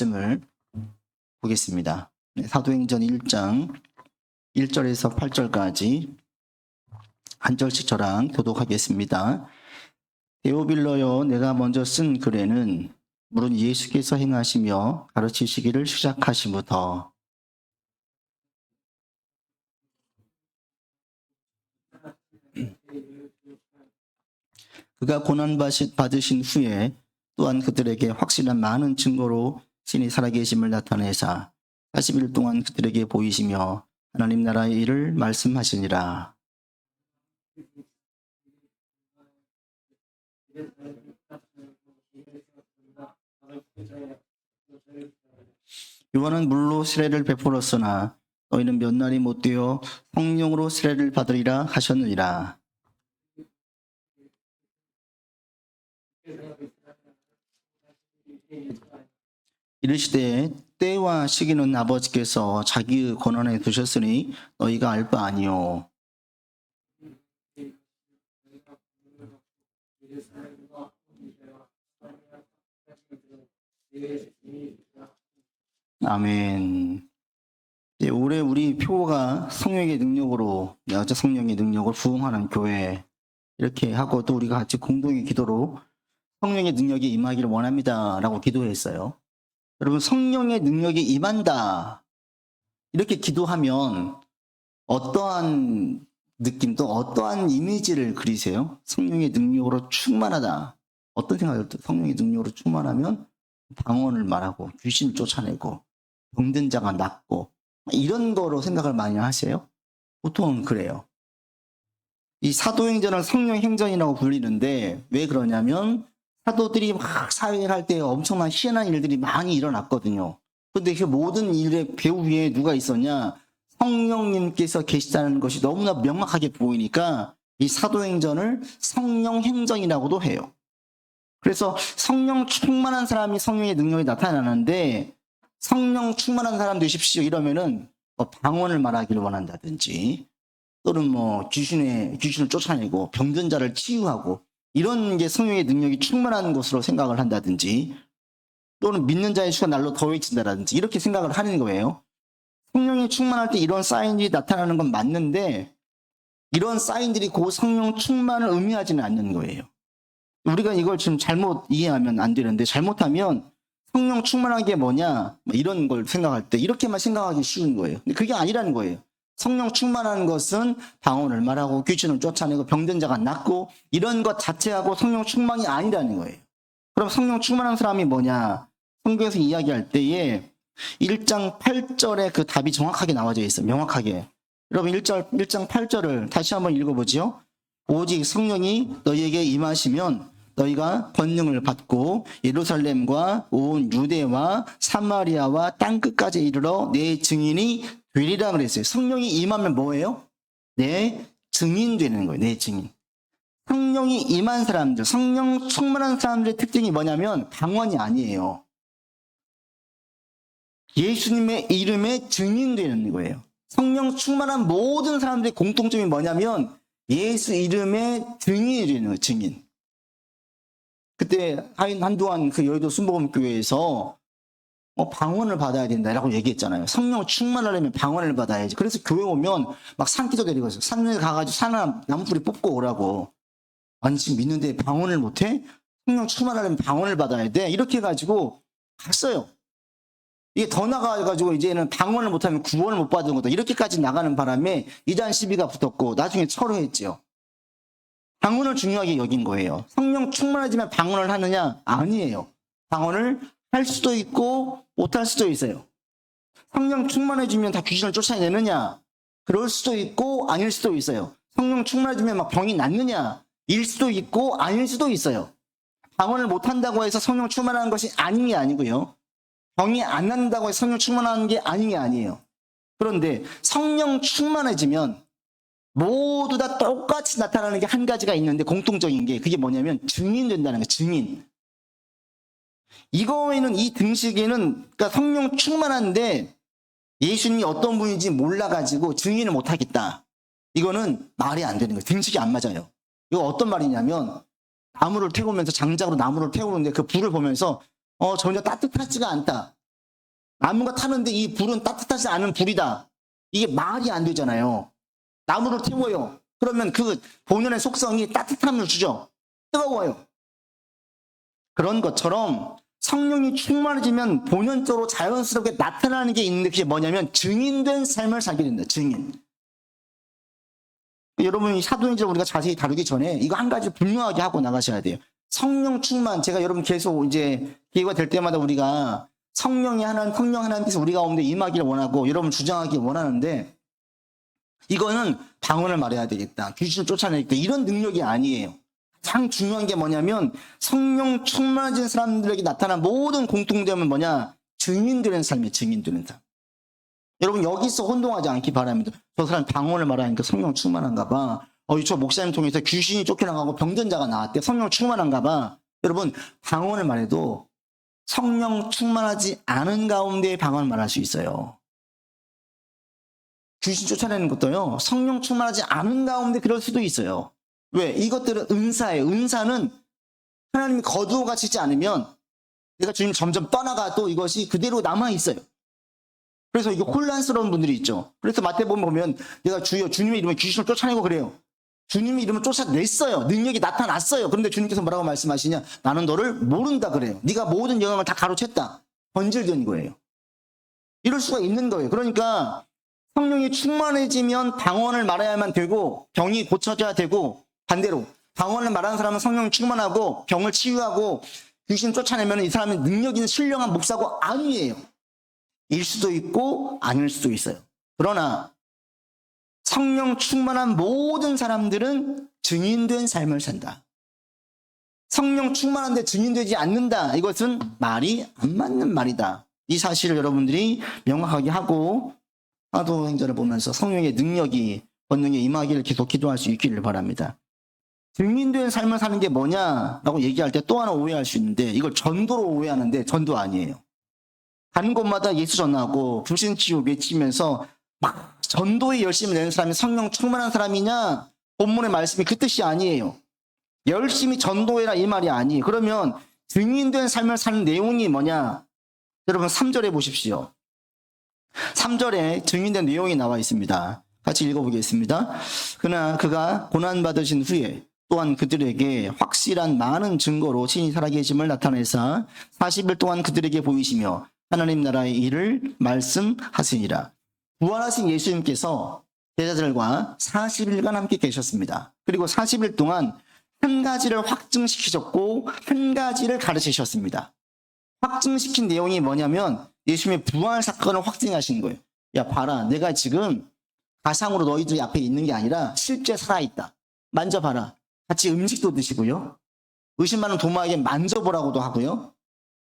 말씀을 보겠습니다. 사도행전 1장 1절에서 8절까지 한 절씩 저랑 교독하겠습니다. 데오빌러여, 내가 먼저 쓴 글에는 물은 예수께서 행하시며 가르치시기를 시작하시부터 그가 고난 받으신 후에 또한 그들에게 확실한 많은 증거로 신이 살아계심을 나타내사 40일 동안 그들에게 보이시며 하나님 나라의 일을 말씀하시니라. 요한은 물로 세례를 베풀었으나 너희는 몇 날이 못되어 성령으로 세례를 받으리라 하셨느니라. 이르시되 때와 시기는 아버지께서 자기의 권한에 두셨으니 너희가 알 바 아니요. 아멘. 올해 우리 표가 성령의 능력으로, 여자 성령의 능력을 부응하는 교회 이렇게 하고, 또 우리가 같이 공동의 기도로 성령의 능력이 임하기를 원합니다 라고 기도했어요. 여러분, 성령의 능력이 임한다 이렇게 기도하면 어떠한 느낌도, 어떠한 이미지를 그리세요? 성령의 능력으로 충만하다. 어떤 생각을 들어요? 성령의 능력으로 충만하면 방언을 말하고 귀신을 쫓아내고 병든 자가 낫고 이런 거로 생각을 많이 하세요? 보통은 그래요. 이 사도행전을 성령행전이라고 불리는데 왜 그러냐면 사도들이 막 사회를 할 때 엄청난 희한한 일들이 많이 일어났거든요. 그런데 그 모든 일의 배후 위에 누가 있었냐? 성령님께서 계시다는 것이 너무나 명확하게 보이니까 이 사도행전을 성령행전이라고도 해요. 그래서 성령 충만한 사람이 성령의 능력이 나타나는데, 성령 충만한 사람 되십시오 이러면은 방언을 말하기를 원한다든지, 또는 귀신을 쫓아내고 병든 자를 치유하고 이런 게 성령의 능력이 충만한 것으로 생각을 한다든지, 또는 믿는 자의 수가 날로 더해진다든지 이렇게 생각을 하는 거예요. 성령이 충만할 때 이런 사인이 나타나는 건 맞는데, 이런 사인들이 그 성령 충만을 의미하지는 않는 거예요. 우리가 이걸 지금 잘못 이해하면 안 되는데, 잘못하면 성령 충만한 게 뭐냐 이런 걸 생각할 때 이렇게만 생각하기 쉬운 거예요. 근데 그게 아니라는 거예요. 성령 충만한 것은 방언을 말하고 귀신을 쫓아내고 병든 자가 낫고 이런 것 자체하고 성령 충만이 아니라는 거예요. 그럼 성령 충만한 사람이 뭐냐? 성경에서 이야기할 때에 1장 8절에 그 답이 정확하게 나와져 있어요. 명확하게. 여러분 1장 8절을 다시 한번 읽어보죠. 오직 성령이 너희에게 임하시면 너희가 권능을 받고 예루살렘과 온 유대와 사마리아와 땅끝까지 이르러 내 증인이 되리라 그랬어요. 성령이 임하면 뭐예요? 내 증인 되는 거예요. 내 증인. 성령이 임한 사람들, 성령 충만한 사람들의 특징이 뭐냐면 방언이 아니에요. 예수님의 이름에 증인 되는 거예요. 성령 충만한 모든 사람들의 공통점이 뭐냐면 예수 이름의 증인이 되는 거예요. 증인. 그때 한동안 그 여의도 순복음교회에서 방언을 받아야 된다라고 얘기했잖아요. 성령 충만하려면 방언을 받아야지. 그래서 교회 오면 막 산기도 데리고 있어요. 산에 가가지고 산에 나무뿌리 뽑고 오라고. 아니 지금 믿는데 방언을 못해? 성령 충만하려면 방언을 받아야 돼. 이렇게 해가지고 갔어요. 이게 더 나가가지고 이제는 방언을 못하면 구원을 못 받은 거다. 이렇게까지 나가는 바람에 이단 시비가 붙었고 나중에 철회했죠. 방언을 중요하게 여긴 거예요. 성령 충만해지면 방언을 하느냐? 아니에요. 방언을 할 수도 있고 못할 수도 있어요. 성령 충만해지면 다 귀신을 쫓아내느냐? 그럴 수도 있고 아닐 수도 있어요. 성령 충만해지면 막 병이 낫느냐? 일 수도 있고 아닐 수도 있어요. 방언을 못한다고 해서 성령 충만한 것이 아닌 게 아니고요. 병이 안 난다고 해서 성령 충만한 게 아닌 게 아니에요. 그런데 성령 충만해지면 모두 다 똑같이 나타나는 게 한 가지가 있는데, 공통적인 게 그게 뭐냐면 증인 된다는 거예요. 증인. 이거에는, 이 등식에는 그러니까 성령 충만한데 예수님이 어떤 분인지 몰라가지고 증인을 못하겠다. 이거는 말이 안 되는 거예요. 등식이 안 맞아요. 이거 어떤 말이냐면, 나무를 태우면서 장작으로 나무를 태우는데 그 불을 보면서 전혀 따뜻하지가 않다. 나무가 타는데 이 불은 따뜻하지 않은 불이다. 이게 말이 안 되잖아요. 나무를 태워요. 그러면 그 본연의 속성이 따뜻함을 주죠. 뜨거워요. 그런 것처럼 성령이 충만해지면 본연적으로 자연스럽게 나타나는 게 있는데 그게 뭐냐면 증인된 삶을 살게 된다. 증인. 여러분 이 사도행전을 우리가 자세히 다루기 전에 이거 한 가지 분명하게 하고 나가셔야 돼요. 성령 충만, 제가 여러분 계속 이제 기회가 될 때마다 우리가 성령 하나님께서 우리 가운데 임하기를 원하고 여러분 주장하기 원하는데 이거는 방언을 말해야 되겠다. 귀신을 쫓아내겠다. 이런 능력이 아니에요. 가장 중요한 게 뭐냐면 성령 충만해진 사람들에게 나타난 모든 공통점은 뭐냐? 증인되는 삶이에요. 증인되는 삶. 여러분 여기서 혼동하지 않기 바랍니다. 저 사람 방언을 말하니까 성령 충만한가 봐. 저 목사님 통해서 귀신이 쫓겨나가고 병든 자가 나왔대. 성령 충만한가 봐. 여러분 방언을 말해도 성령 충만하지 않은 가운데 방언을 말할 수 있어요. 귀신 쫓아내는 것도요. 성령 충만하지 않은 가운데 그럴 수도 있어요. 왜? 이것들은 은사예요. 은사는 하나님이 거두어 가시지 않으면 내가 주님 점점 떠나가도 이것이 그대로 남아있어요. 그래서 이게 혼란스러운 분들이 있죠. 그래서 마태복음 보면 내가 주님의 이름에 귀신을 쫓아내고 그래요. 주님의 이름을 쫓아냈어요. 능력이 나타났어요. 그런데 주님께서 뭐라고 말씀하시냐? 나는 너를 모른다 그래요. 네가 모든 영역을 다 가로챘다. 번질된 거예요. 이럴 수가 있는 거예요. 그러니까 성령이 충만해지면 방언을 말해야만 되고 병이 고쳐져야 되고 반대로 방언을 말하는 사람은 성령이 충만하고 병을 치유하고 귀신 쫓아내면 이 사람은 능력 있는 신령한 목사고 아니에요. 일 수도 있고 아닐 수도 있어요. 그러나 성령 충만한 모든 사람들은 증인된 삶을 산다. 성령 충만한데 증인되지 않는다. 이것은 말이 안 맞는 말이다. 이 사실을 여러분들이 명확하게 하고 사도행전을 보면서 성령의 능력이 권능에 임하기를 계속 기도할 수 있기를 바랍니다. 증인된 삶을 사는 게 뭐냐라고 얘기할 때 또 하나 오해할 수 있는데 이걸 전도로 오해하는데 전도 아니에요. 가는 곳마다 예수 전하고 불신치유 외치면서 막 전도에 열심히 내는 사람이 성령 충만한 사람이냐? 본문의 말씀이 그 뜻이 아니에요. 열심히 전도해라 이 말이 아니에요. 그러면 증인된 삶을 사는 내용이 뭐냐? 여러분 3절에 보십시오. 3절에 증인된 내용이 나와 있습니다. 같이 읽어보겠습니다. 그러나 그가 고난받으신 후에 또한 그들에게 확실한 많은 증거로 친히 살아계심을 나타내사 40일 동안 그들에게 보이시며 하나님 나라의 일을 말씀하시니라. 부활하신 예수님께서 제자들과 40일간 함께 계셨습니다. 그리고 40일 동안 한 가지를 확증시키셨고 한 가지를 가르치셨습니다. 확증시킨 내용이 뭐냐면 예수님의 부활 사건을 확증하신 거예요. 야 봐라, 내가 지금 가상으로 너희들 앞에 있는 게 아니라 실제 살아있다. 만져봐라. 같이 음식도 드시고요. 의심 많은 도마에게 만져보라고도 하고요.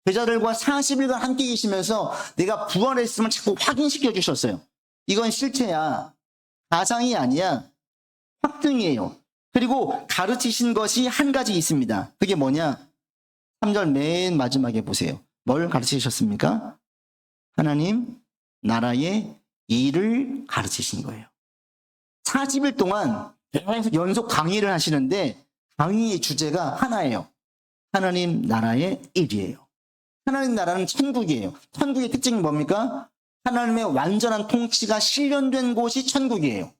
제자들과 40일간 함께 계시면서 내가 부활했음을 자꾸 확인시켜 주셨어요. 이건 실체야. 가상이 아니야. 확증이에요. 그리고 가르치신 것이 한 가지 있습니다. 그게 뭐냐? 3절 맨 마지막에 보세요. 뭘 가르치셨습니까? 하나님 나라의 일을 가르치신 거예요. 40일 동안 계속 연속 강의를 하시는데 강의의 주제가 하나예요. 하나님 나라의 일이에요. 하나님 나라는 천국이에요. 천국의 특징이 뭡니까? 하나님의 완전한 통치가 실현된 곳이 천국이에요.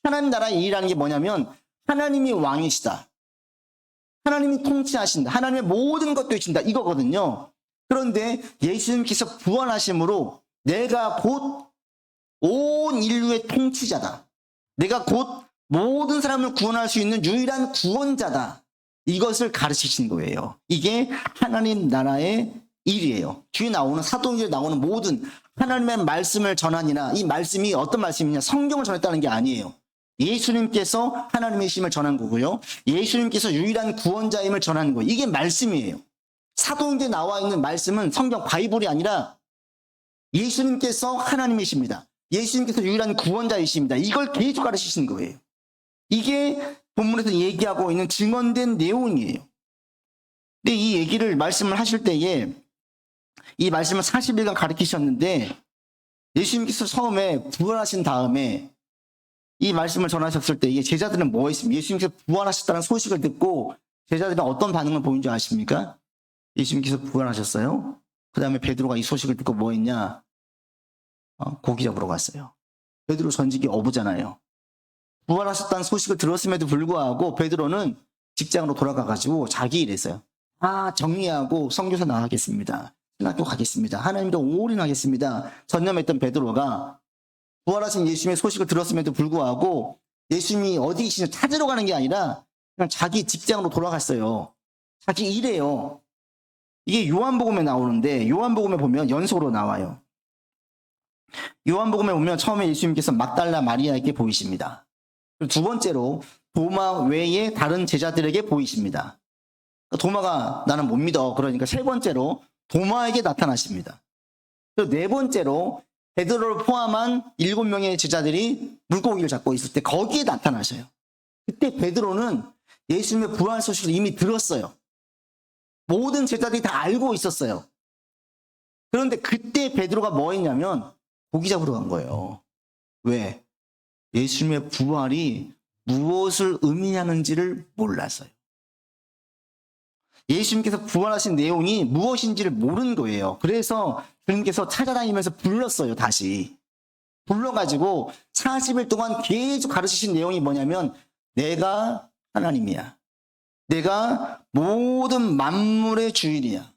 하나님 나라의 일이라는 게 뭐냐면 하나님이 왕이시다. 하나님이 통치하신다. 하나님의 모든 것 되신다. 이거거든요. 그런데 예수님께서 부활하심으로 내가 곧 온 인류의 통치자다. 내가 곧 모든 사람을 구원할 수 있는 유일한 구원자다. 이것을 가르치신 거예요. 이게 하나님 나라의 일이에요. 뒤에 나오는 사도행전에 나오는 모든 하나님의 말씀을 전하니라. 이 말씀이 어떤 말씀이냐? 성경을 전했다는 게 아니에요. 예수님께서 하나님의 심을 전한 거고요. 예수님께서 유일한 구원자임을 전하는 거예요. 이게 말씀이에요. 사도행전에 나와 있는 말씀은 성경 바이블이 아니라 예수님께서 하나님이십니다. 예수님께서 유일한 구원자이십니다. 이걸 계속 가르치시는 거예요. 이게 본문에서 얘기하고 있는 증언된 내용이에요. 근데 이 얘기를 말씀을 하실 때에 이 말씀을 40일간 가르치셨는데 예수님께서 처음에 부활하신 다음에 이 말씀을 전하셨을 때 이게 제자들은 뭐 했습니까? 예수님께서 부활하셨다는 소식을 듣고 제자들은 어떤 반응을 보인 줄 아십니까? 예수님께서 부활하셨어요. 그 다음에 베드로가 이 소식을 듣고 뭐 했냐? 고기 잡으러 갔어요. 베드로 전직이 어부잖아요. 부활하셨다는 소식을 들었음에도 불구하고 베드로는 직장으로 돌아가가지고 자기 일했어요. 정리하고 선교사 나가겠습니다. 신학교 가겠습니다. 하나님도 올인하겠습니다. 전념했던 베드로가 부활하신 예수님의 소식을 들었음에도 불구하고 예수님이 어디 계시는지 찾으러 가는 게 아니라 그냥 자기 직장으로 돌아갔어요. 자기 일해요. 이게 요한복음에 나오는데 요한복음에 보면 연속으로 나와요. 요한복음에 보면 처음에 예수님께서 막달라 마리아에게 보이십니다. 그리고 두 번째로 도마 외에 다른 제자들에게 보이십니다. 도마가 나는 못 믿어. 그러니까 세 번째로 도마에게 나타나십니다. 그리고 네 번째로 베드로를 포함한 7명의 제자들이 물고기를 잡고 있을 때 거기에 나타나셔요. 그때 베드로는 예수님의 부활 소식을 이미 들었어요. 모든 제자들이 다 알고 있었어요. 그런데 그때 베드로가 뭐 했냐면 고기 잡으러 간 거예요. 왜? 예수님의 부활이 무엇을 의미하는지를 몰랐어요. 예수님께서 부활하신 내용이 무엇인지를 모르는 거예요. 그래서 주님께서 찾아다니면서 불렀어요. 다시 불러가지고 40일 동안 계속 가르치신 내용이 뭐냐면 내가 하나님이야. 내가 모든 만물의 주인이야.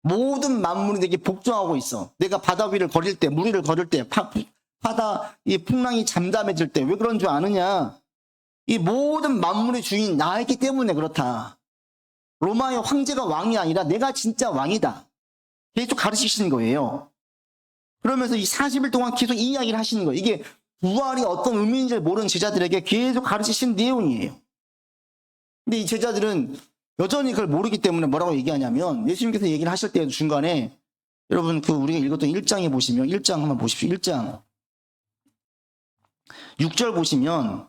모든 만물이 내게 복종하고 있어. 내가 바다 위를 걸을 때, 물 위를 걸을 때, 바다 이 풍랑이 잠잠해질 때 왜 그런 줄 아느냐? 이 모든 만물의 주인 나이기 때문에 그렇다. 로마의 황제가 왕이 아니라 내가 진짜 왕이다. 계속 가르치시는 거예요. 그러면서 이 40일 동안 계속 이 이야기를 하시는 거예요. 이게 부활이 어떤 의미인지 모르는 제자들에게 계속 가르치신 내용이에요. 근데 이 제자들은 여전히 그걸 모르기 때문에 뭐라고 얘기하냐면 예수님께서 얘기를 하실 때 중간에 여러분 우리가 읽었던 1장에 보시면 1장 한번 보십시오. 1장 6절 보시면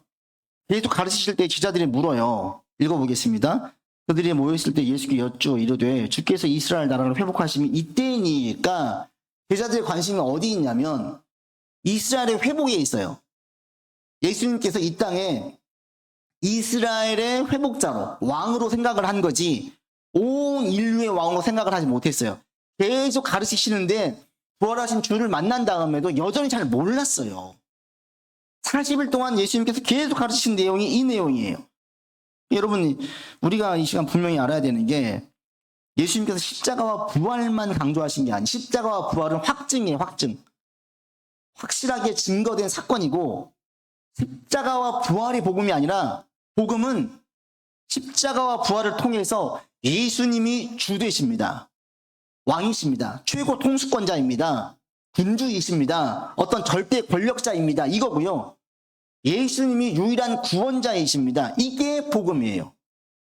계속 가르치실 때 제자들이 물어요. 읽어보겠습니다. 그들이 모여있을 때 예수께 여쭈어 이르되 주께서 이스라엘 나라를 회복하심이 이때니까 제자들의 관심이 어디 있냐면 이스라엘의 회복에 있어요. 예수님께서 이 땅에 이스라엘의 회복자로 왕으로 생각을 한 거지 온 인류의 왕으로 생각을 하지 못했어요. 계속 가르치시는데 부활하신 주를 만난 다음에도 여전히 잘 몰랐어요. 40일 동안 예수님께서 계속 가르치신 내용이 이 내용이에요. 여러분 우리가 이 시간 분명히 알아야 되는 게 예수님께서 십자가와 부활만 강조하신 게 아니에요. 십자가와 부활은 확증이에요. 확증. 확실하게 증거된 사건이고 십자가와 부활이 복음이 아니라 복음은 십자가와 부활을 통해서 예수님이 주 되십니다. 왕이십니다. 최고 통수권자입니다. 군주이십니다. 어떤 절대 권력자입니다. 이거고요. 예수님이 유일한 구원자이십니다. 이게 복음이에요.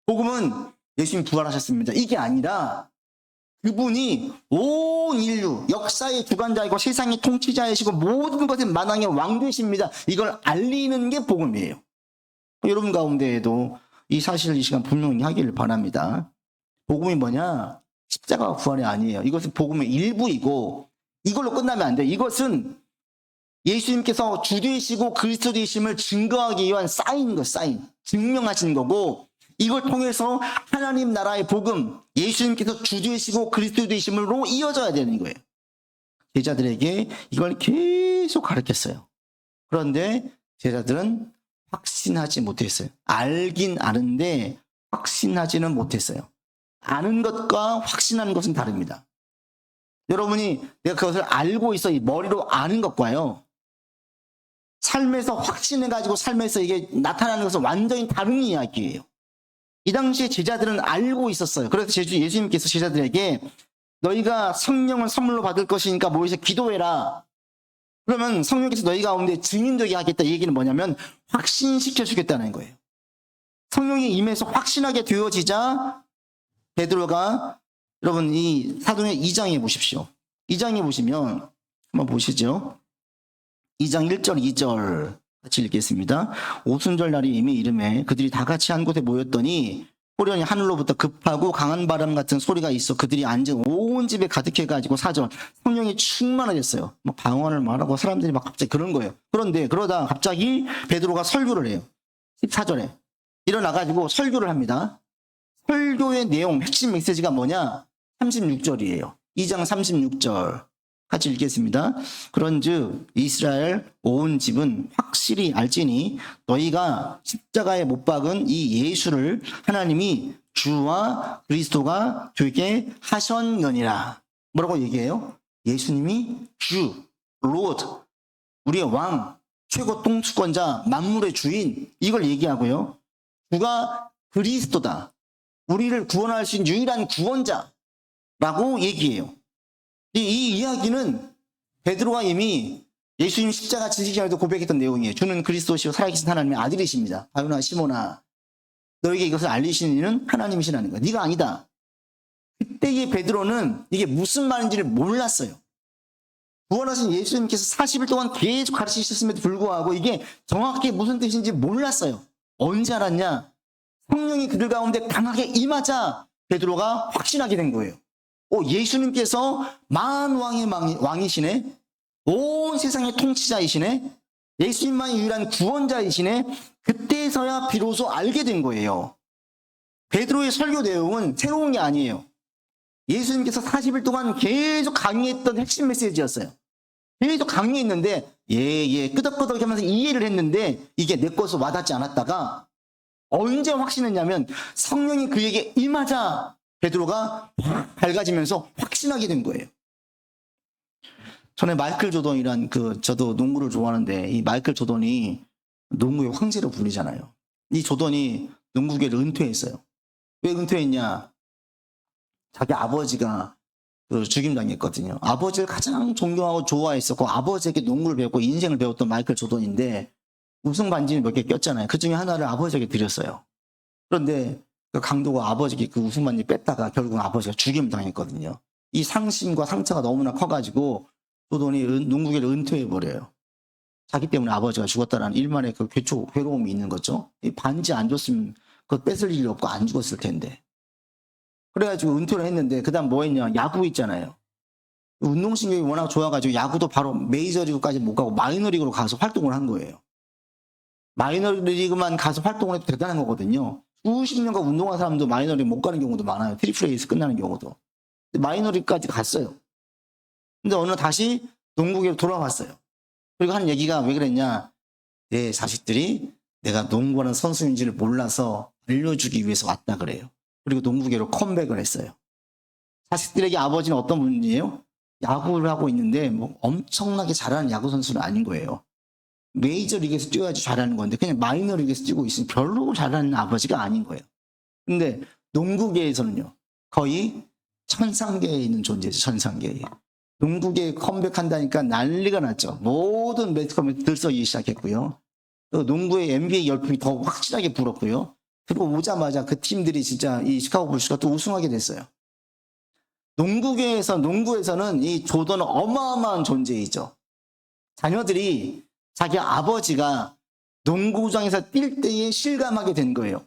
복음은 예수님 부활하셨습니다. 이게 아니라 그분이 온 인류 역사의 주관자이고 세상의 통치자이시고 모든 것의 만왕의 왕 되십니다. 이걸 알리는 게 복음이에요. 여러분 가운데에도 이 사실을 이 시간 분명히 하기를 바랍니다. 복음이 뭐냐? 십자가와 부활이 아니에요. 이것은 복음의 일부이고 이걸로 끝나면 안 돼요. 이것은 예수님께서 주 되시고 그리스도 되심을 증거하기 위한 사인인 거 사인. 증명하신 거고 이걸 통해서 하나님 나라의 복음, 예수님께서 주 되시고 그리스도 되심으로 이어져야 되는 거예요. 제자들에게 이걸 계속 가르쳤어요. 그런데 제자들은 확신하지 못했어요. 알긴 아는데 확신하지는 못했어요. 아는 것과 확신하는 것은 다릅니다. 여러분이 내가 그것을 알고 있어 이 머리로 아는 것과요. 삶에서 확신해가지고 삶에서 이게 나타나는 것은 완전히 다른 이야기예요. 이 당시에 제자들은 알고 있었어요. 그래서 예수님께서 제자들에게 너희가 성령을 선물로 받을 것이니까 모여서 기도해라. 그러면 성령께서 너희 가운데 증인되게 하겠다. 이 얘기는 뭐냐면 확신시켜 주겠다는 거예요. 성령이 임해서 확신하게 되어지자 베드로가 여러분 이 사도행 2장에 보십시오. 2장에 보시면 한번 보시죠. 2장 1절 2절 같이 읽겠습니다. 오순절 날이 이미 이름에 그들이 다 같이 한 곳에 모였더니 호련히 하늘로부터 급하고 강한 바람 같은 소리가 있어 그들이 앉은 온 집에 가득해가지고 4절 성령이 충만해졌어요. 막 방언을 말하고 사람들이 막 갑자기 그런 거예요. 그런데 그러다 갑자기 베드로가 설교를 해요. 14절에 일어나가지고 설교를 합니다. 설교의 내용 핵심 메시지가 뭐냐? 36절이에요. 2장 36절 같이 읽겠습니다. 그런즉 이스라엘 온 집은 확실히 알지니 너희가 십자가에 못 박은 이 예수를 하나님이 주와 그리스도가 되게 하셨느니라. 뭐라고 얘기해요? 예수님이 주, 로드, 우리의 왕, 최고 통수권자, 만물의 주인, 이걸 얘기하고요. 주가 그리스도다. 우리를 구원할 수 있는 유일한 구원자라고 얘기해요. 이 이야기는 베드로가 이미 예수님 십자가 지시기 전에도 고백했던 내용이에요. 주는 그리스도시요 살아계신 하나님의 아들이십니다. 바요나 시몬아, 너에게 이것을 알리시는 이는 하나님이시라는 거야. 네가 아니다. 그때의 베드로는 이게 무슨 말인지를 몰랐어요. 구원하신 예수님께서 40일 동안 계속 가르치셨음에도 불구하고 이게 정확히 무슨 뜻인지 몰랐어요. 언제 알았냐? 성령이 그들 가운데 강하게 임하자 베드로가 확신하게 된 거예요. 예수님께서 만왕의 왕이시네. 온 세상의 통치자이시네. 예수님만이 유일한 구원자이시네. 그때서야 비로소 알게 된 거예요. 베드로의 설교 내용은 새로운 게 아니에요. 예수님께서 40일 동안 계속 강의했던 핵심 메시지였어요. 계속 강의했는데 끄덕끄덕 하면서 이해를 했는데 이게 내 것으로 와닿지 않았다가 언제 확신했냐면 성령이 그에게 임하자 베드로가 밝아지면서 확신하게 된 거예요. 전에 마이클 조던이란 저도 농구를 좋아하는데 이 마이클 조던이 농구의 황제로 불리잖아요. 이 조던이 농구계를 은퇴했어요. 왜 은퇴했냐? 자기 아버지가 죽임당했거든요. 아버지를 가장 존경하고 좋아했었고 아버지에게 농구를 배웠고 인생을 배웠던 마이클 조던인데 우승 반지는 몇 개 꼈잖아요. 그 중에 하나를 아버지에게 드렸어요. 그런데 그 강도가 아버지에게 그 우승 반지 뺐다가 결국 아버지가 죽임당했거든요. 이 상심과 상처가 너무나 커가지고 조던이 농구계를 은퇴해버려요. 자기 때문에 아버지가 죽었다라는 일만의 그 괴로움이 있는 거죠. 이 반지 안 줬으면 그거 뺏을 일이 없고 안 죽었을 텐데. 그래가지고 은퇴를 했는데 그 다음 뭐 했냐? 야구 있잖아요. 운동신경이 워낙 좋아가지고 야구도 바로 메이저리그까지 못 가고 마이너리그로 가서 활동을 한 거예요. 마이너리그만 가서 활동을 해도 대단한 거거든요. 수십 년간 운동한 사람도 마이너리그 못 가는 경우도 많아요. 트리플 A에서 끝나는 경우도. 마이너리그까지 갔어요. 근데 어느 다시 농구계로 돌아왔어요. 그리고 하는 얘기가 왜 그랬냐? 내 자식들이 내가 농구하는 선수인지를 몰라서 알려주기 위해서 왔다 그래요. 그리고 농구계로 컴백을 했어요. 자식들에게 아버지는 어떤 분이에요? 야구를 하고 있는데 뭐 엄청나게 잘하는 야구 선수는 아닌 거예요. 메이저리그에서 뛰어야지 잘하는 건데 그냥 마이너리그에서 뛰고 있으니 별로 잘하는 아버지가 아닌 거예요. 근데 농구계에서는요. 거의 천상계에 있는 존재죠. 천상계에. 농구계에 컴백한다니까 난리가 났죠. 모든 매스컴이 들썩이기 시작했고요. 또 농구의 NBA 열풍이 더 확실하게 불었고요. 그리고 오자마자 그 팀들이 진짜 이 시카고 불스가 또 우승하게 됐어요. 농구에서는 이 조던은 어마어마한 존재이죠. 자녀들이 자기 아버지가 농구장에서 뛸 때에 실감하게 된 거예요.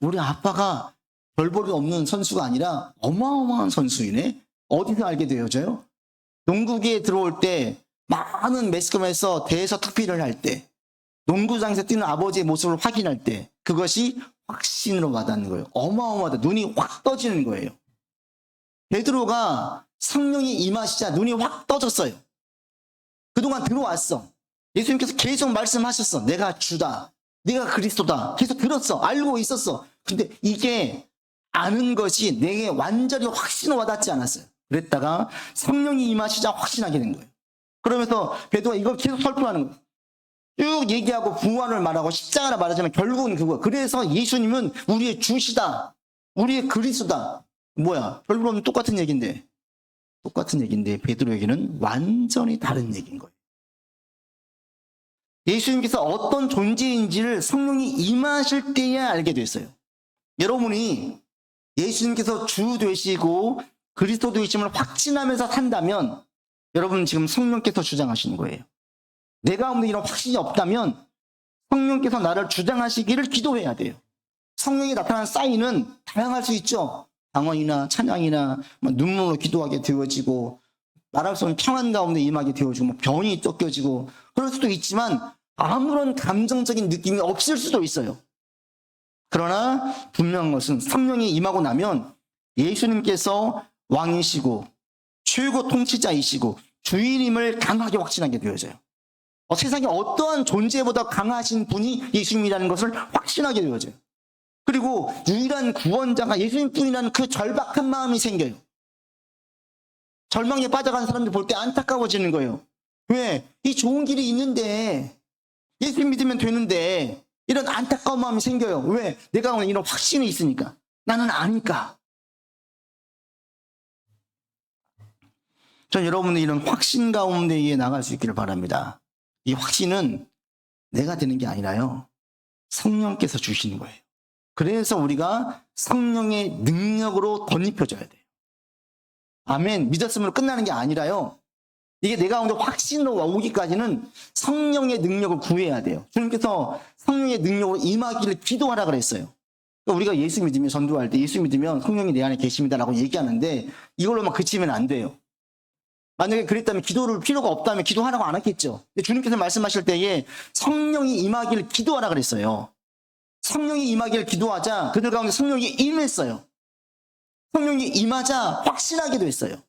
우리 아빠가 별볼이 없는 선수가 아니라 어마어마한 선수이네? 어디서 알게 되어져요? 농구계에 들어올 때 많은 매스컴에서 대에서 투피를 할 때 농구장에서 뛰는 아버지의 모습을 확인할 때 그것이 확신으로 와닿는 거예요. 어마어마하다. 눈이 확 떠지는 거예요. 베드로가 성령이 임하시자 눈이 확 떠졌어요. 그동안 들어왔어. 예수님께서 계속 말씀하셨어. 내가 주다. 내가 그리스도다. 계속 들었어. 알고 있었어. 근데 이게 아는 것이 내게 완전히 확신으로 와닿지 않았어요. 그랬다가 성령이 임하시자 확신하게 된 거예요. 그러면서 베드로가 이걸 계속 설득하는 거예요. 쭉 얘기하고 부활을 말하고 십자가를 말하자면 결국은 그거야. 그래서 예수님은 우리의 주시다. 우리의 그리스도다. 뭐야? 결국은 똑같은 얘기인데 베드로에게는 완전히 다른 얘기인 거예요. 예수님께서 어떤 존재인지를 성령이 임하실 때에 알게 됐어요. 여러분이 예수님께서 주 되시고 그리스도 되심을 확신하면서 산다면 여러분은 지금 성령께서 주장하시는 거예요. 내 가운데 이런 확신이 없다면 성령께서 나를 주장하시기를 기도해야 돼요. 성령이 나타나는 사인은 다양할 수 있죠. 방언이나 찬양이나 눈물로 기도하게 되어지고 말할 수 없는 평안 가운데 임하게 되어지고 변이 쫓겨지고 그럴 수도 있지만 아무런 감정적인 느낌이 없을 수도 있어요. 그러나 분명한 것은 성령이 임하고 나면 예수님께서 왕이시고 최고 통치자이시고 주인임을 강하게 확신하게 되어져요. 세상에 어떠한 존재보다 강하신 분이 예수님이라는 것을 확신하게 되어져요. 그리고 유일한 구원자가 예수님뿐이라는 그 절박한 마음이 생겨요. 절망에 빠져가는 사람들 볼 때 안타까워지는 거예요. 왜? 이 좋은 길이 있는데, 예수님 믿으면 되는데, 이런 안타까운 마음이 생겨요. 왜? 내가 오늘 이런 확신이 있으니까. 나는 아니까. 전 여러분의 이런 확신 가운데에 나갈 수 있기를 바랍니다. 이 확신은 내가 되는 게 아니라요, 성령께서 주시는 거예요. 그래서 우리가 성령의 능력으로 덧입혀져야 돼요. 아멘. 믿었으면 끝나는 게 아니라요, 이게 내가 오늘 확신으로 오기까지는 성령의 능력을 구해야 돼요. 주님께서 성령의 능력으로 임하기를 기도하라 그랬어요. 그러니까 우리가 예수 믿으면, 전도할 때 예수 믿으면 성령이 내 안에 계십니다라고 얘기하는데 이걸로만 그치면 안 돼요. 만약에 그랬다면 기도를 필요가 없다면 기도하라고 안 했겠죠. 근데 주님께서 말씀하실 때에 성령이 임하기를 기도하라 그랬어요. 성령이 임하기를 기도하자 그들 가운데 성령이 임했어요. 성령이 임하자 확신하게 됐어요.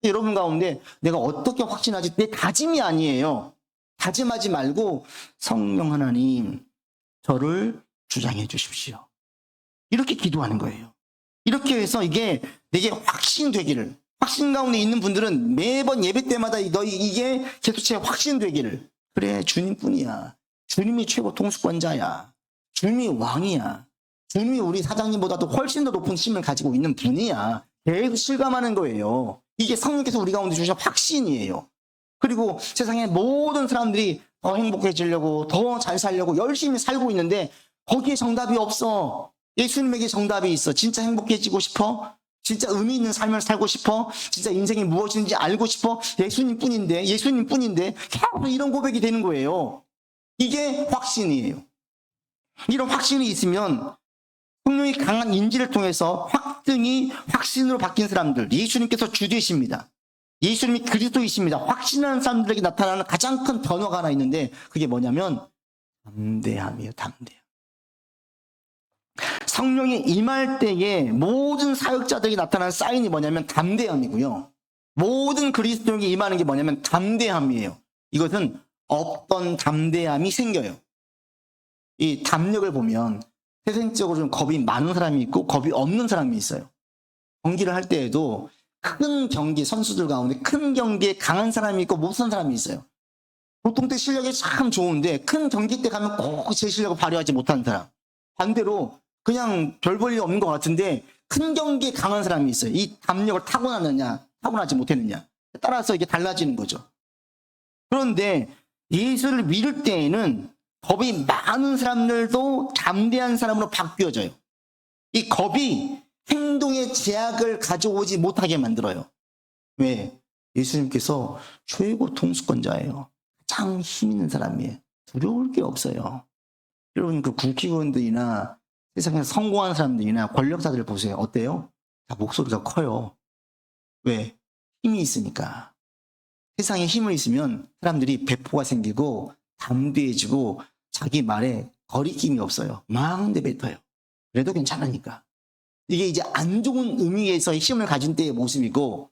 여러분 가운데 내가 어떻게 확신하지? 내 다짐이 아니에요. 다짐하지 말고 성령 하나님, 저를 주장해 주십시오. 이렇게 기도하는 거예요. 이렇게 해서 이게 내게 확신되기를, 확신 가운데 있는 분들은 매번 예배 때마다 이게 계속 확신되기를, 그래 주님뿐이야. 주님이 최고 통수권자야. 주님이 왕이야. 주님이 우리 사장님보다도 훨씬 더 높은 힘을 가지고 있는 분이야. 계속 실감하는 거예요. 이게 성령께서 우리 가운데 주신 확신이에요. 그리고 세상의 모든 사람들이 더 행복해지려고, 더 잘 살려고 열심히 살고 있는데 거기에 정답이 없어. 예수님에게 정답이 있어. 진짜 행복해지고 싶어? 진짜 의미 있는 삶을 살고 싶어? 진짜 인생이 무엇인지 알고 싶어? 예수님뿐인데 계속 이런 고백이 되는 거예요. 이게 확신이에요. 이런 확신이 있으면 성령이 강한 인지를 통해서 확신으로 바뀐 사람들, 예수님께서 주 되십니다. 예수님이 그리스도이십니다. 확신하는 사람들에게 나타나는 가장 큰 변화가 하나 있는데 그게 뭐냐면 담대함이에요. 담대함. 성령이 임할 때에 모든 사역자들에게 나타나는 사인이 뭐냐면 담대함이고요. 모든 그리스도인에게 임하는 게 뭐냐면 담대함이에요. 이것은 없던 담대함이 생겨요. 이 담력을 보면 세상적으로 좀 겁이 많은 사람이 있고 겁이 없는 사람이 있어요. 경기를 할 때에도 큰 경기, 선수들 가운데 큰 경기에 강한 사람이 있고 못한 사람이 있어요. 보통 때 실력이 참 좋은데 큰 경기 때 가면 꼭 제 실력을 발휘하지 못하는 사람. 반대로 그냥 별 볼 일 없는 것 같은데 큰 경기에 강한 사람이 있어요. 이 담력을 타고났느냐, 타고나지 못했느냐. 따라서 이게 달라지는 거죠. 그런데 예수를 믿을 때에는 겁이 많은 사람들도 담대한 사람으로 바뀌어져요. 이 겁이 행동의 제약을 가져오지 못하게 만들어요. 왜? 예수님께서 최고 통수권자예요. 가장 힘 있는 사람이에요. 두려울 게 없어요. 여러분 그 국회의원들이나 세상에서 성공한 사람들이나 권력자들 보세요. 어때요? 다 목소리가 커요. 왜? 힘이 있으니까. 세상에 힘을 있으면 사람들이 배포가 생기고 담대해지고 자기 말에 거리낌이 없어요. 막 내뱉어요. 그래도 괜찮으니까. 이게 이제 안 좋은 의미에서의 힘을 가진 때의 모습이고,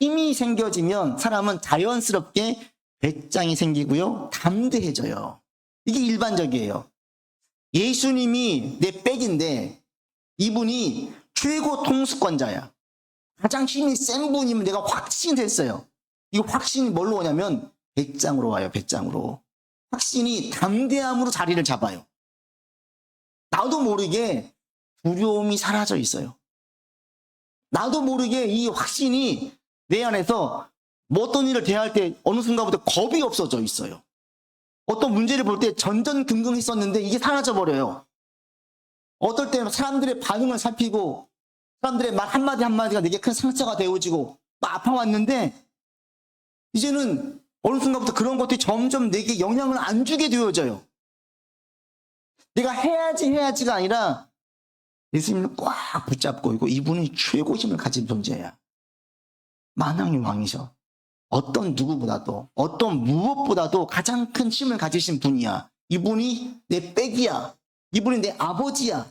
힘이 생겨지면 사람은 자연스럽게 배짱이 생기고요, 담대해져요. 이게 일반적이에요. 예수님이 내 백인데 이분이 최고 통수권자야. 가장 힘이 센 분이면 내가 확신했어요. 이 확신이 뭘로 오냐면 배짱으로 와요. 배짱으로. 확신이 담대함으로 자리를 잡아요. 나도 모르게 두려움이 사라져 있어요. 나도 모르게 이 확신이 내 안에서 뭐 어떤 일을 대할 때 어느 순간부터 겁이 없어져 있어요. 어떤 문제를 볼 때 전전긍긍했었는데 이게 사라져버려요. 어떨 때는 사람들의 반응을 살피고 사람들의 말 한마디 한마디가 내게 큰 상처가 되어지고 막 아파왔는데 이제는 어느 순간부터 그런 것들이 점점 내게 영향을 안 주게 되어져요. 내가 해야지가 아니라 예수님을 꽉 붙잡고 있고 이분이 최고 힘을 가진 존재야. 만왕의 왕이셔. 어떤 누구보다도 어떤 무엇보다도 가장 큰 힘을 가지신 분이야. 이분이 내 백이야. 이분이 내 아버지야.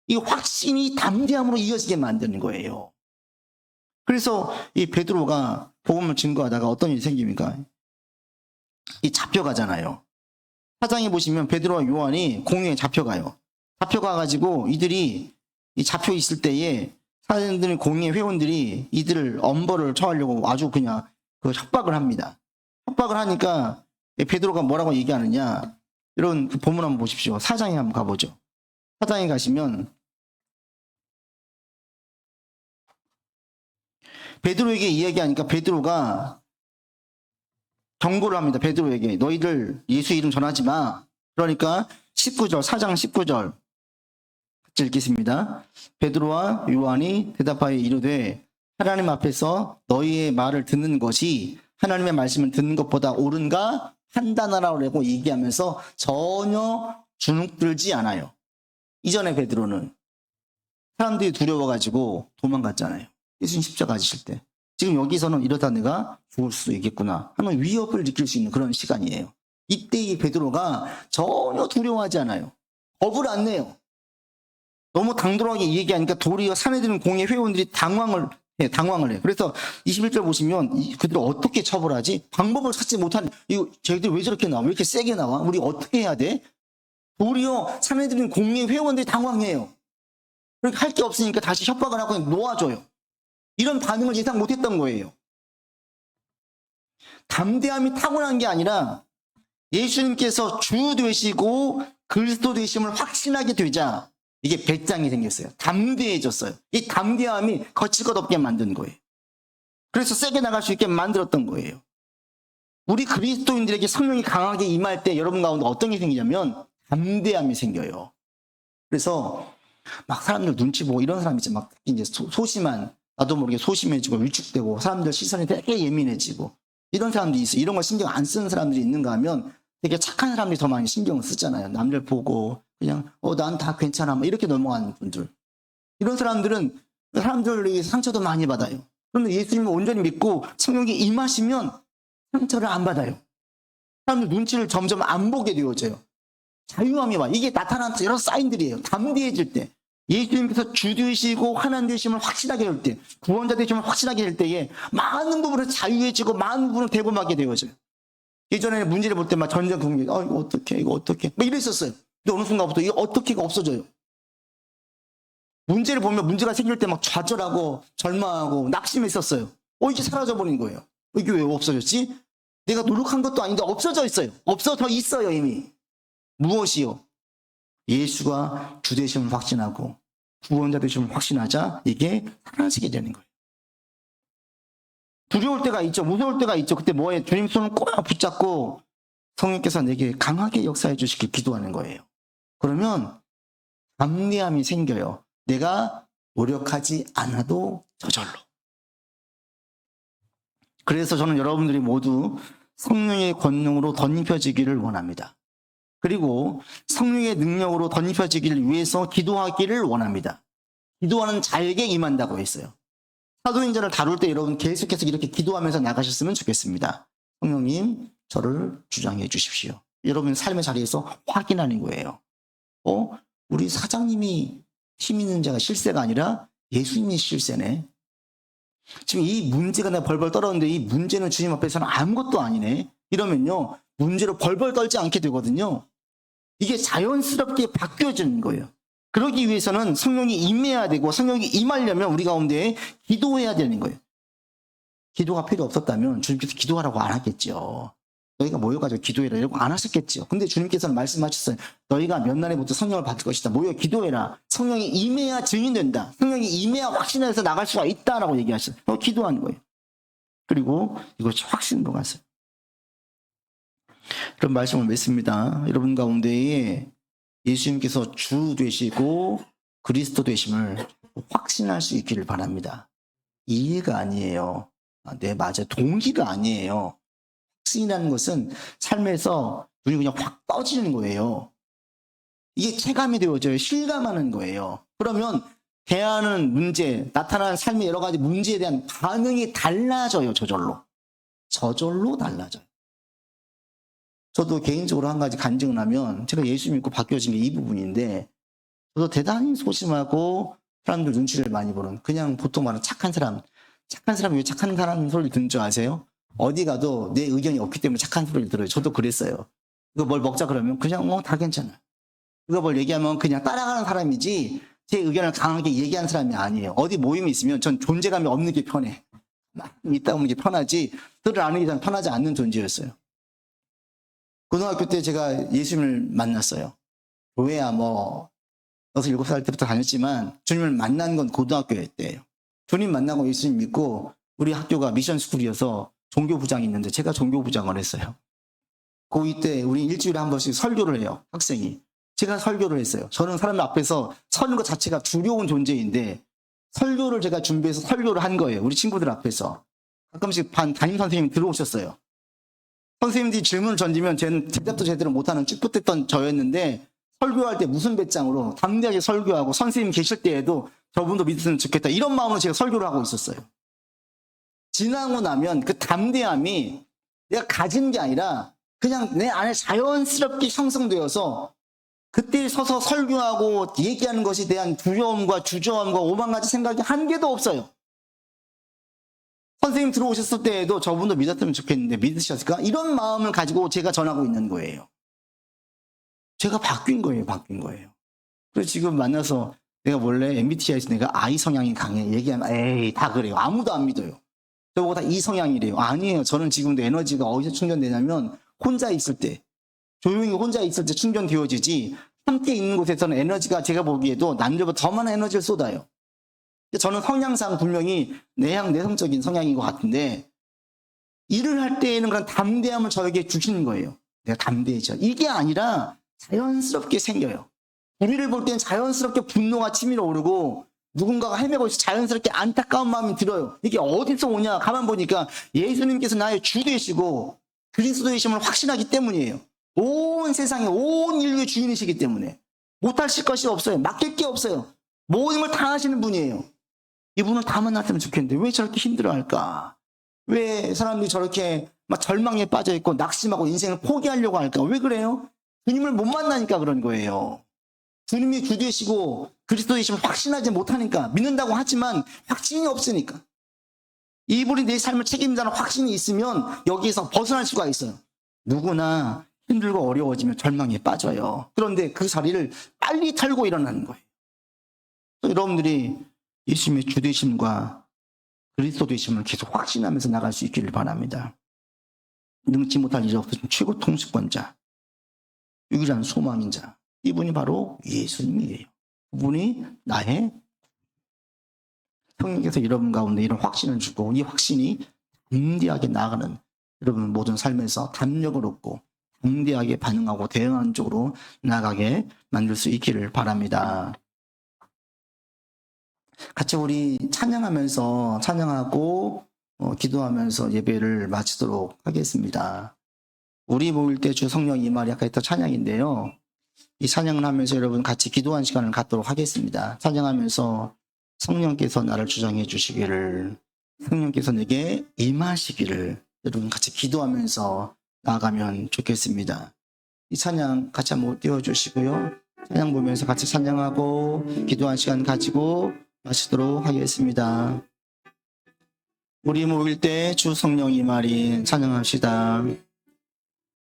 이 확신이 담대함으로 이어지게 만드는 거예요. 그래서 이 베드로가 복음을 증거하다가 어떤 일이 생깁니까? 이 잡혀가잖아요. 4장에 보시면 베드로와 요한이 공회에 잡혀가요. 잡혀가가지고 이들이 이 잡혀 있을 때에 사람들이 공회 회원들이 이들을 엄벌을 처하려고 아주 그냥 그 협박을 합니다. 협박을 하니까 베드로가 뭐라고 얘기하느냐. 이런 그 본문 한번 보십시오. 4장에 한번 가보죠. 4장에 가시면 베드로에게 이야기하니까 베드로가 경고를 합니다. 베드로에게 너희들 예수 이름 전하지 마. 그러니까 19절 4장 19절 같이 읽겠습니다. 베드로와 요한이 대답하여 이르되 하나님 앞에서 너희의 말을 듣는 것이 하나님의 말씀을 듣는 것보다 옳은가 판단하라고 얘기하면서 전혀 주눅들지 않아요. 이전에 베드로는 사람들이 두려워가지고 도망갔잖아요. 예수님 십자가 지실 때. 지금 여기서는 이러다 내가 죽을 수도 있겠구나 하는 위협을 느낄 수 있는 그런 시간이에요. 이때의 베드로가 전혀 두려워하지 않아요. 겁을 안 내요. 너무 당돌하게 얘기하니까 도리어 사내들은 공회 회원들이 당황을 해. 그래서 21절 보시면 그들을 어떻게 처벌하지? 방법을 찾지 못하는, 이거 쟤들 왜 저렇게 나와? 왜 이렇게 세게 나와? 우리 어떻게 해야 돼? 도리어 사내들은 공회 회원들이 당황해요. 그렇게 할 게 없으니까 다시 협박을 하고 놓아줘요. 이런 반응을 예상 못했던 거예요. 담대함이 타고난 게 아니라 예수님께서 주 되시고 그리스도 되심을 확신하게 되자 이게 배짱이 생겼어요. 담대해졌어요. 이 담대함이 거칠 것 없게 만든 거예요. 그래서 세게 나갈 수 있게 만들었던 거예요. 우리 그리스도인들에게 성령이 강하게 임할 때 여러분 가운데 어떤 게 생기냐면 담대함이 생겨요. 그래서 막 사람들 눈치 보고 이런 사람 있죠. 막 이제 소심한, 나도 모르게 소심해지고 위축되고 사람들 시선이 되게 예민해지고 이런 사람들이 있어요. 이런 걸 신경 안 쓰는 사람들이 있는가 하면 되게 착한 사람들이 더 많이 신경을 쓰잖아요. 남들 보고 그냥 난 다 괜찮아 뭐 이렇게 넘어가는 분들. 이런 사람들은 사람들에게 상처도 많이 받아요. 그런데 예수님을 온전히 믿고 성령이 임하시면 상처를 안 받아요. 사람들 눈치를 점점 안 보게 되어져요. 자유함이 와. 이게 나타나는 여러 사인들이에요. 담대해질 때. 예수님께서 주 되시고 하나님 되심을 확실하게 할 때, 구원자 되심을 확실하게 할 때에 많은 부분을 자유해지고 많은 부분을 대범하게 되어져요. 예전에는 문제를 볼 때 막 전쟁 국민, 이거 어떻게, 막 이랬었어요. 근데 어느 순간부터 이거 어떻게가 없어져요. 문제를 보면 문제가 생길 때 막 좌절하고 절망하고 낙심했었어요. 이게 사라져버린 거예요. 이게 왜 없어졌지? 내가 노력한 것도 아닌데 없어져 있어요. 없어져 있어요, 이미. 무엇이요? 예수가 주 되심을 확신하고 구원자 되심을 확신하자 이게 사라지게 되는 거예요. 두려울 때가 있죠. 무서울 때가 있죠. 그때 뭐해? 주님 손을 꼭 붙잡고 성령께서 내게 강하게 역사해 주시길 기도하는 거예요. 그러면 담대함이 생겨요. 내가 노력하지 않아도 저절로. 그래서 저는 여러분들이 모두 성령의 권능으로 덧입혀지기를 원합니다. 그리고 성령의 능력으로 덧입혀지기를 위해서 기도하기를 원합니다. 기도하는 자에게 임한다고 했어요. 사도행전을 다룰 때 여러분 계속해서 이렇게 기도하면서 나가셨으면 좋겠습니다. 성령님, 저를 주장해 주십시오. 여러분 삶의 자리에서 확인하는 거예요. 우리 사장님이 힘 있는 자가 실세가 아니라 예수님이 실세네. 지금 이 문제가 내가 벌벌 떨었는데 이 문제는 주님 앞에서는 아무것도 아니네. 이러면요, 문제로 벌벌 떨지 않게 되거든요. 이게 자연스럽게 바뀌어지는 거예요. 그러기 위해서는 성령이 임해야 되고 성령이 임하려면 우리 가운데 기도해야 되는 거예요. 기도가 필요 없었다면 주님께서 기도하라고 안 하겠죠. 너희가 모여가지고 기도해라 이러고 안 하셨겠죠. 근데 주님께서는 말씀하셨어요. 너희가 몇 날에부터 성령을 받을 것이다. 모여 기도해라. 성령이 임해야 증인된다. 성령이 임해야 확신해서 나갈 수가 있다라고 얘기하셨어요. 기도하는 거예요. 그리고 이것이 확신으로 갔어요. 그런 말씀을 맺습니다. 여러분 가운데에 예수님께서 주 되시고 그리스도 되심을 확신할 수 있기를 바랍니다. 이해가 아니에요. 네, 맞아요. 동기가 아니에요. 확신이라는 것은 삶에서 눈이 그냥 확 떠지는 거예요. 이게 체감이 되어져요. 실감하는 거예요. 그러면 대하는 문제, 나타나는 삶의 여러 가지 문제에 대한 반응이 달라져요. 저절로 달라져요. 저도 개인적으로 한 가지 간증을 하면 제가 예수 믿고 바뀌어진 게 이 부분인데 저도 대단히 소심하고 사람들 눈치를 많이 보는 그냥 보통 말하는 착한 사람, 착한 사람이 왜 착한 사람 소리를 듣는 줄 아세요? 어디 가도 내 의견이 없기 때문에 착한 소리를 들어요. 저도 그랬어요. 이거 뭘 먹자 그러면 그냥 다 괜찮아요. 이거 뭘 얘기하면 그냥 따라가는 사람이지 제 의견을 강하게 얘기하는 사람이 아니에요. 어디 모임이 있으면 전 존재감이 없는 게 편해. 막 있다 오는 게 편하지 들을 아는 게 편하지 않는 존재였어요. 고등학교 때 제가 예수님을 만났어요. 교회야 6, 7살 때부터 다녔지만 주님을 만난 건 고등학교 때예요. 주님 만나고 예수님 믿고 우리 학교가 미션 스쿨이어서 종교부장이 있는데 제가 종교부장을 했어요. 고2 때 우리 일주일에 한 번씩 설교를 해요. 학생이. 제가 설교를 했어요. 저는 사람 앞에서 서는 것 자체가 두려운 존재인데 설교를 제가 준비해서 설교를 한 거예요. 우리 친구들 앞에서. 가끔씩 담임 선생님이 들어오셨어요. 선생님들이 질문을 던지면 쟤는 대답도 제대로 못하는 쭈뼛했던 저였는데 설교할 때 무슨 배짱으로 담대하게 설교하고 선생님 계실 때에도 저분도 믿으면 좋겠다. 이런 마음으로 제가 설교를 하고 있었어요. 지나고 나면 그 담대함이 내가 가진 게 아니라 그냥 내 안에 자연스럽게 형성되어서 그때 서서 설교하고 얘기하는 것에 대한 두려움과 주저함과 오만 가지 생각이 한 개도 없어요. 선생님 들어오셨을 때에도 저분도 믿었으면 좋겠는데 믿으셨을까? 이런 마음을 가지고 제가 전하고 있는 거예요. 제가 바뀐 거예요. 그래서 지금 만나서 내가 원래 MBTI에서 내가 I 성향이 강해 얘기하면 에이 다 그래요. 아무도 안 믿어요. 저보고 다 E 성향이래요. 아니에요. 저는 지금도 에너지가 어디서 충전되냐면 혼자 있을 때 조용히 혼자 있을 때 충전되어지지 함께 있는 곳에서는 에너지가 제가 보기에도 남들보다 더 많은 에너지를 쏟아요. 저는 성향상 분명히 내성적인 성향인 것 같은데 일을 할 때에는 그런 담대함을 저에게 주시는 거예요. 내가 담대해져. 이게 아니라 자연스럽게 생겨요. 우리를 볼 때는 자연스럽게 분노가 치밀어 오르고 누군가가 헤매고 있어 자연스럽게 안타까운 마음이 들어요. 이게 어디서 오냐 가만 보니까 예수님께서 나의 주 되시고 그리스도이심을 확신하기 때문이에요. 온 세상에 온 인류의 주인이시기 때문에 못하실 것이 없어요. 맡길 게 없어요. 모든 걸 다 하시는 분이에요. 이분을 다 만났으면 좋겠는데 왜 저렇게 힘들어할까? 왜 사람들이 저렇게 막 절망에 빠져있고 낙심하고 인생을 포기하려고 할까? 왜 그래요? 주님을 못 만나니까 그런 거예요. 주님이 주 되시고 그리스도이심을 확신하지 못하니까 믿는다고 하지만 확신이 없으니까. 이분이 내 삶을 책임진다는 확신이 있으면 여기에서 벗어날 수가 있어요. 누구나 힘들고 어려워지면 절망에 빠져요. 그런데 그 자리를 빨리 털고 일어나는 거예요. 여러분들이 예수님의 주 되심과 그리스도 되심을 계속 확신하면서 나갈 수 있기를 바랍니다. 능치 못할 일 없으신 최고 통수권자, 유일한 소망인 자, 이분이 바로 예수님이에요. 그분이 나의 성령께서 여러분 가운데 이런 확신을 주고 이 확신이 담대하게 나아가는 여러분 모든 삶에서 담력을 얻고 담대하게 반응하고 대응하는 쪽으로 나아가게 만들 수 있기를 바랍니다. 같이 우리 찬양하고 기도하면서 예배를 마치도록 하겠습니다. 우리 모일 때 주 성령 임하리 아까 했던 찬양인데요. 이 찬양을 하면서 여러분 같이 기도하는 시간을 갖도록 하겠습니다. 찬양하면서 성령께서 나를 주장해 주시기를, 성령께서 내게 임하시기를 여러분 같이 기도하면서 나아가면 좋겠습니다. 이 찬양 같이 한번 띄워주시고요. 찬양 보면서 같이 찬양하고 기도한 시간 가지고 마치도록 하겠습니다. 우리 모일 때 주 성령 임하리 찬양합시다.